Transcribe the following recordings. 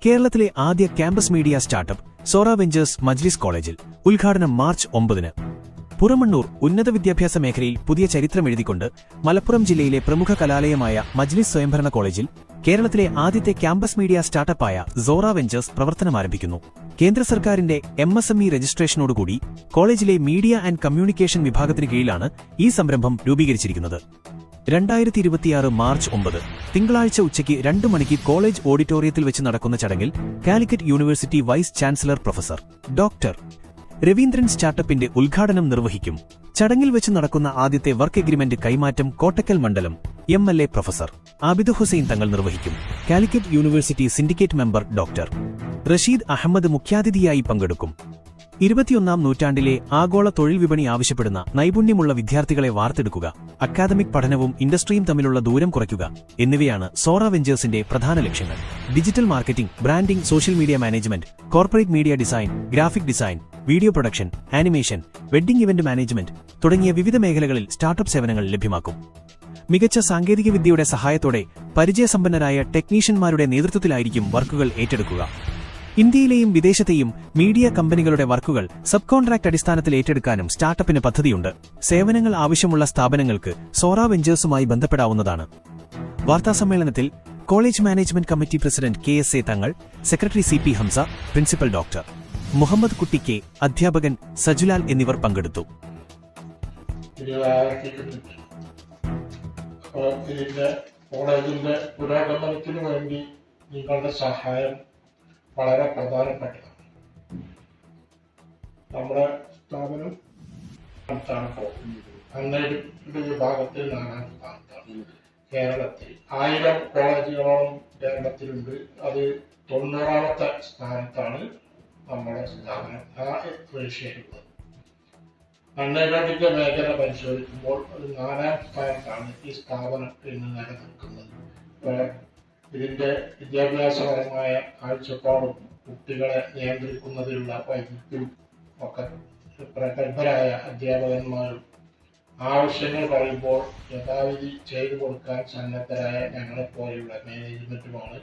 കേരളത്തിലെ ആദ്യ campus media startup സോറ ventures മജ്ലിസ് കോളേജിൽ ഉദ്ഘാടനം മാർച്ച് 9-ന്. പുറമണ്ണൂർ ഉന്നത വിദ്യാഭ്യാസ മേഖലയിൽ പുതിയ ചരിത്രമെഴുതിക്കൊണ്ട് മലപ്പുറം ജില്ലയിലെ പ്രമുഖ കലാലയമായ മജ്ലിസ് സ്വയംഭരണ കോളേജിൽ കേരളത്തിലെ ആദ്യത്തെ ക്യാമ്പസ് മീഡിയ സ്റ്റാർട്ടപ്പായ സോറ വെഞ്ചേഴ്സ് പ്രവർത്തനമാരംഭിക്കുന്നു. കേന്ദ്ര സർക്കാരിന്റെ MSME രജിസ്ട്രേഷനോടുകൂടി കോളേജിലെ മീഡിയ ആൻഡ് കമ്മ്യൂണിക്കേഷൻ വിഭാഗത്തിന് കീഴിലാണ് ഈ സംരംഭം രൂപീകരിച്ചിരിക്കുന്നത്. 2026 മാർച്ച് 9 തിങ്കളാഴ്ച ഉച്ചയ്ക്ക് 2 മണിക്ക് കോളേജ് ഓഡിറ്റോറിയത്തിൽ വെച്ച് നടക്കുന്ന ചടങ്ങിൽ Calicut university vice chancellor professor doctor Raveendran സ്റ്റാർട്ടപ്പിന്റെ ഉദ്ഘാടനം നിർവഹിക്കും. ചടങ്ങിൽ വെച്ച് നടക്കുന്ന ആദ്യത്തെ വർക്ക് എഗ്രിമെന്റ് കൈമാറ്റം കോട്ടക്കൽ മണ്ഡലം MLA പ്രൊഫസർ ആബിദ് ഹുസൈൻ തങ്ങൾ നിർവഹിക്കും. Calicut university syndicate member doctor Rasheed Ahmed മുഖ്യാതിഥിയായി പങ്കെടുക്കും. 21ാം നൂറ്റാണ്ടിലെ ആഗോള തൊഴിൽ വിപണി ആവശ്യപ്പെടുന്ന നൈപുണ്യമുള്ള വിദ്യാർത്ഥികളെ വാർത്തെടുക്കുക, അക്കാദമിക് പഠനവും ഇൻഡസ്ട്രിയും തമ്മിലുള്ള ദൂരം കുറയ്ക്കുക എന്നിവയാണ് സോറ വെഞ്ചേഴ്സിന്റെ പ്രധാന ലക്ഷ്യങ്ങൾ. Digital marketing, branding, social media management, corporate media design, graphic design, video production, animation, wedding event management തുടങ്ങിയ വിവിധ മേഖലകളിൽ സ്റ്റാർട്ടപ്പ് സേവനങ്ങൾ ലഭ്യമാക്കും. മികച്ച സാങ്കേതികവിദ്യയുടെ സഹായത്തോടെ പരിചയസമ്പന്നരായ ടെക്നീഷ്യന്മാരുടെ നേതൃത്വത്തിലായിരിക്കും വർക്കുകൾ ഏറ്റെടുക്കുക. ഇന്ത്യയിലെയും വിദേശത്തെയും മീഡിയ കമ്പനികളുടെ വർക്കുകൾ സബ് കോൺട്രാക്ട് അടിസ്ഥാനത്തിൽ ഏറ്റെടുക്കാനും സ്റ്റാർട്ടപ്പിന് പദ്ധതിയുണ്ട്. സേവനങ്ങൾ ആവശ്യമുള്ള സ്ഥാപനങ്ങൾക്ക് സോറ വെഞ്ചേഴ്സുമായി ബന്ധപ്പെടാവുന്നതാണ്. വാർത്താസമ്മേളനത്തിൽ college management committee president KSA Thangal, secretary CP Hamza, principal doctor Muhammad Kutty K, അധ്യാപകൻ സജുലാൽ എന്നിവർ പങ്കെടുത്തു. കോളേജിന്റെ പുരോഗമനത്തിനു വേണ്ടി നിങ്ങളുടെ സഹായം വളരെ പ്രധാനപ്പെട്ടതാണ്. നമ്മുടെ സ്ഥാപനം അന്നയുടെ വിഭാഗത്തിൽ 4ാം സ്ഥാനത്താണ്. കേരളത്തിൽ 1000 കോളേജുകളോളം കേരളത്തിലുണ്ട്. അത് 90ാമത്തെ സ്ഥാനത്താണ് നമ്മുടെ സ്ഥാപനം വിഷയമുള്ളത്. അന്നയുടെ മേഖല പരിശോധിക്കുമ്പോൾ അത് 4ാം സ്ഥാനത്താണ് ഈ സ്ഥാപനം ഇന്ന് നിലനിൽക്കുന്നത്. ഇതിന്റെ വിദ്യാഭ്യാസപരമായ കാഴ്ചപ്പാടും കുട്ടികളെ നിയന്ത്രിക്കുന്നതിലുള്ള വൈദഗ്ധ്യവും ഒക്കെ പ്രഗത്ഭരായ അധ്യാപകന്മാരും ആവശ്യങ്ങൾ പറയുമ്പോൾ യഥാവിധി ചെയ്തു കൊടുക്കാൻ സന്നദ്ധരായ ഞങ്ങളെപ്പോലെയുള്ള മാനേജ്മെന്റുമാണ്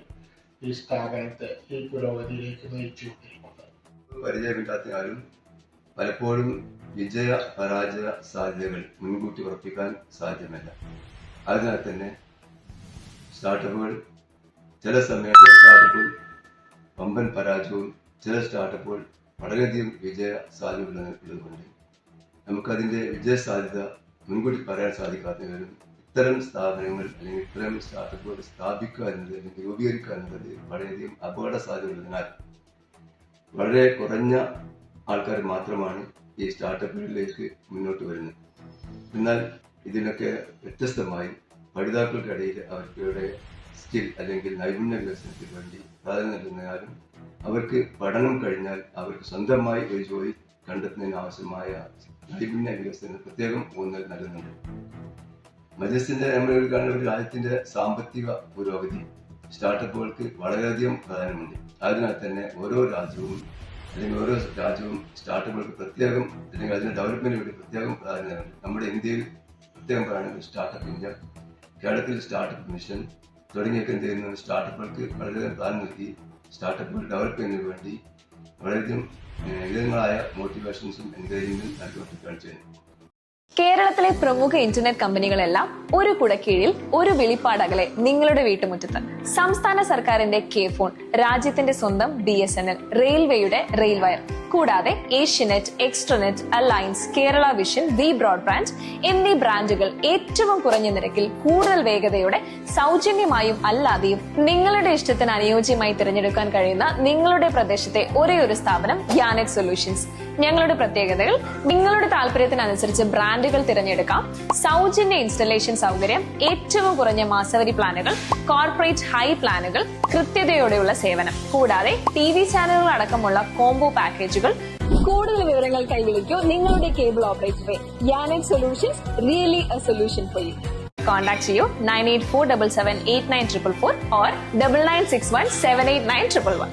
ഈ സ്ഥാപനത്തെ ഈ പുരോഗതിയിലേക്ക് നയിച്ചുകൊണ്ടിരിക്കുന്നത്. പരിചയമില്ലാത്തയാലും പലപ്പോഴും വിജയ പരാജയ സാധ്യതകൾ മുൻകൂട്ടി ഉറപ്പിക്കാൻ സാധ്യമല്ല. അതിനാൽ തന്നെ സ്റ്റാർട്ടപ്പുകൾ ചില സമയത്ത് സ്റ്റാർട്ടപ്പുകൾ വമ്പൻ പരാജയവും ചില സ്റ്റാർട്ടപ്പുകൾ വളരെയധികം വിജയ സാധ്യതയുള്ളതുകൊണ്ട് നമുക്കതിൻ്റെ വിജയ സാധ്യത മുൻകൂട്ടി പറയാൻ സാധിക്കാത്തവരും ഇത്തരം സ്ഥാപനങ്ങൾ അല്ലെങ്കിൽ ഇത്തരം സ്റ്റാർട്ടപ്പുകൾ സ്ഥാപിക്കുക എന്നത് അല്ലെങ്കിൽ രൂപീകരിക്കുക എന്നത് വളരെയധികം അപകട സാധ്യതയുള്ളതിനാൽ വളരെ കുറഞ്ഞ ആൾക്കാർ മാത്രമാണ് ഈ സ്റ്റാർട്ടപ്പുകളിലേക്ക് മുന്നോട്ട് വരുന്നത്. എന്നാൽ ഇതിനൊക്കെ വ്യത്യസ്തമായി പഠിതാക്കൾക്കിടയിൽ അവരുടെ സ്കിൽ അല്ലെങ്കിൽ നൈപുണ്യ വികസനത്തിന് വേണ്ടി പ്രാധാന്യം നൽകുന്നതിനാലും അവർക്ക് പഠനം കഴിഞ്ഞാൽ അവർക്ക് സ്വന്തമായി ഒരു ജോലി കണ്ടെത്തുന്നതിന് ആവശ്യമായ നൈപുണ്യ വികസനത്തിന് പ്രത്യേകം ഊന്നൽ നൽകുന്നുണ്ട്. മജ്ലിസിന്റെ നമ്മൾ കാണുന്ന ഒരു രാജ്യത്തിന്റെ സാമ്പത്തിക പുരോഗതി സ്റ്റാർട്ടപ്പുകൾക്ക് വളരെയധികം പ്രാധാന്യമുണ്ട്. അതിനാൽ തന്നെ ഓരോ രാജ്യവും സ്റ്റാർട്ടപ്പുകൾക്ക് പ്രത്യേകം അല്ലെങ്കിൽ അതിന്റെ ഡെവലപ്മെന്റിന് വേണ്ടി പ്രത്യേകം പ്രാധാന്യം നൽകുന്നുണ്ട്. നമ്മുടെ ഇന്ത്യയിൽ പ്രത്യേകം പറയുന്നത് സ്റ്റാർട്ടപ്പ് ഇന്ത്യ, കേരളത്തിൽ സ്റ്റാർട്ടപ്പ് മിഷൻ തുടങ്ങിയൊക്കെ എന്ത് ചെയ്യുന്നു, സ്റ്റാർട്ടപ്പുകൾക്ക് വളരെയധികം പ്രാധാന്യം നൽകി സ്റ്റാർട്ടപ്പുകൾ ഡെവലപ്പ് ചെയ്യുന്നതിന് വേണ്ടി വളരെയധികം വിവിധങ്ങളായ മോട്ടിവേഷൻസും എൻകറേജ്മെന്റും നൽകിക്കൊണ്ടിരിക്കുകയാണ് ചെയ്യുന്നത്. കേരളത്തിലെ പ്രമുഖ ഇന്റർനെറ്റ് കമ്പനികളെല്ലാം ഒരു കുടക്കീഴിൽ ഒരു വെളിപ്പാടകലെ നിങ്ങളുടെ വീട്ടുമുറ്റത്ത്. സംസ്ഥാന സർക്കാരിന്റെ K-ഫോൺ, രാജ്യത്തിന്റെ സ്വന്തം BSNL, റെയിൽവേയുടെ റെയിൽവയർ, കൂടാതെ Asianet, extranet, Alliance, Kerala vision, Vi broadband എന്നീ ബ്രാൻഡുകൾ ഏറ്റവും കുറഞ്ഞ നിരക്കിൽ കൂടുതൽ വേഗതയോടെ സൗജന്യമായും അല്ലാതെയും നിങ്ങളുടെ ഇഷ്ടത്തിന് അനുയോജ്യമായി തിരഞ്ഞെടുക്കാൻ കഴിയുന്ന നിങ്ങളുടെ പ്രദേശത്തെ ഒരേയൊരു സ്ഥാപനം യാനെറ്റ് സൊല്യൂഷൻസ്. ഞങ്ങളുടെ പ്രത്യേകതകൾ: നിങ്ങളുടെ താല്പര്യത്തിനനുസരിച്ച് ബ്രാൻഡുകൾ തിരഞ്ഞെടുക്കാം, സൗജന്യ ഇൻസ്റ്റലേഷൻ സൗകര്യം, ഏറ്റവും കുറഞ്ഞ മാസവരി പ്ലാനുകൾ, കോർപ്പറേറ്റ് ഹൈ പ്ലാനുകൾ, കൃത്യതയോടെയുള്ള സേവനം, കൂടാതെ TV ചാനലുകൾ അടക്കമുള്ള കോംബോ പാക്കേജുകൾ. കൂടുതൽ വിവരങ്ങൾക്കായി വിളിക്കൂ നിങ്ങളുടെ കേബിൾ ഓപ്പറേറ്ററെ. Yanet solutions, really a solution for you. Contact ചെയ്യൂ 9847789444 or 9961789111.